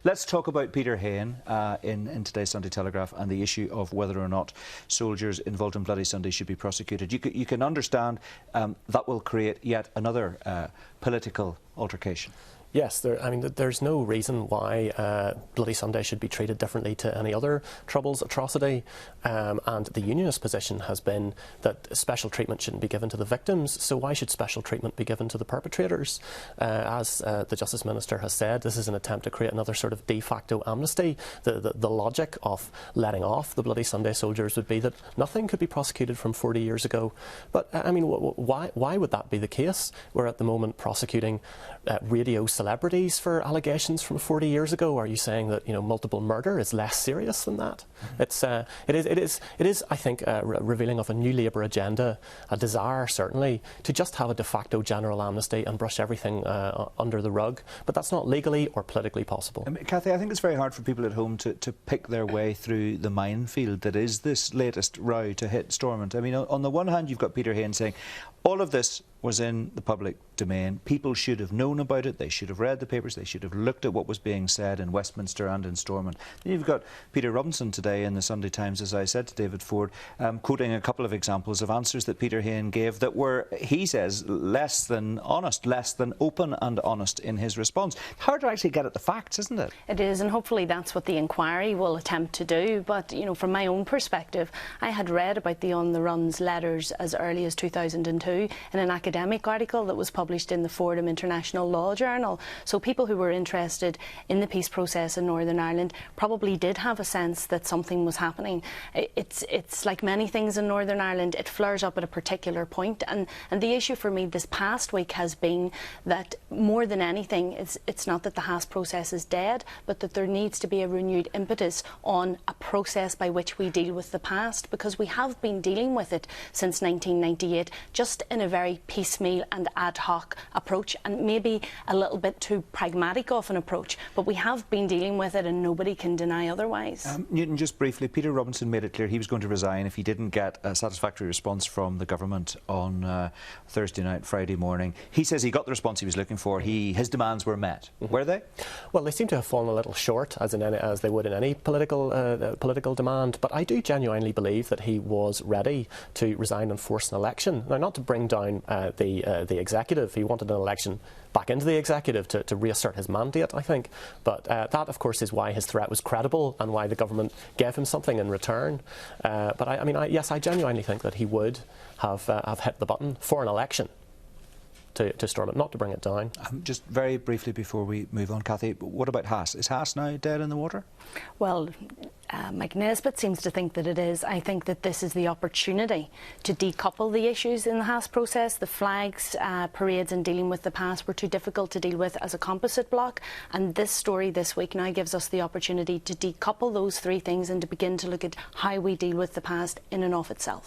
Let's talk about Peter Hain in today's Sunday Telegraph and the issue of whether or not soldiers involved in Bloody Sunday should be prosecuted. You can understand that will create yet another political altercation. Yes, there's no reason why Bloody Sunday should be treated differently to any other Troubles atrocity, and the unionist position has been that special treatment shouldn't be given to the victims, so why should special treatment be given to the perpetrators? As the Justice Minister has said, this is an attempt to create another sort of de facto amnesty. The logic of letting off the Bloody Sunday soldiers would be that nothing could be prosecuted from 40 years ago. But, why would that be the case? We're at the moment prosecuting radio celebrities for allegations from 40 years ago. Are you saying that multiple murder is less serious than that? It is I think revealing of a new Labour agenda, a desire certainly to just have a de facto general amnesty and brush everything under the rug, but that's not legally or politically possible. Cathy, I think it's very hard for people at home to pick their way through the minefield that is this latest row to hit Stormont. I mean, on the one hand you've got Peter Hain saying all of this was in the public domain. People should have known about it. They should have read the papers. They should have looked at what was being said in Westminster and in Stormont. Then you've got Peter Robinson today in the Sunday Times, as I said to David Ford, quoting a couple of examples of answers that Peter Hain gave that were, he says, less than honest, less than open and honest in his response. Hard to actually get at the facts, isn't it? It is, and hopefully that's what the inquiry will attempt to do. But, from my own perspective, I had read about the On the Run's letters as early as 2002 in an academic article that was published in the Fordham International Law Journal. So people who were interested in the peace process in Northern Ireland probably did have a sense that something was happening. It's like many things in Northern Ireland, it flares up at a particular point, and the issue for me this past week has been that more than anything, it's not that the Haas process is dead, but that there needs to be a renewed impetus on a process by which we deal with the past, because we have been dealing with it since 1998, just in a very piecemeal and ad hoc approach, and maybe a little bit too pragmatic of an approach, but we have been dealing with it and nobody can deny otherwise. Newton, just briefly, Peter Robinson made it clear he was going to resign if he didn't get a satisfactory response from the government on Thursday night, Friday morning. He says he got the response he was looking for. His demands were met. Were they? Well, they seem to have fallen a little short, as they would in any political demand, but I do genuinely believe that he was ready to resign and force an election. Now, not to bring down the executive. He wanted an election back into the executive to reassert his mandate, I think. But that, of course, is why his threat was credible and why the government gave him something in return. But yes, I genuinely think that he would have hit the button for an election to Stormont, not to bring it down. Just very briefly before we move on, Cathy, what about Haas? Is Haas now dead in the water? Well, Mike Nesbitt seems to think that it is. I think that this is the opportunity to decouple the issues in the Haas process. The flags, parades and dealing with the past were too difficult to deal with as a composite block, and this story this week now gives us the opportunity to decouple those three things and to begin to look at how we deal with the past in and of itself.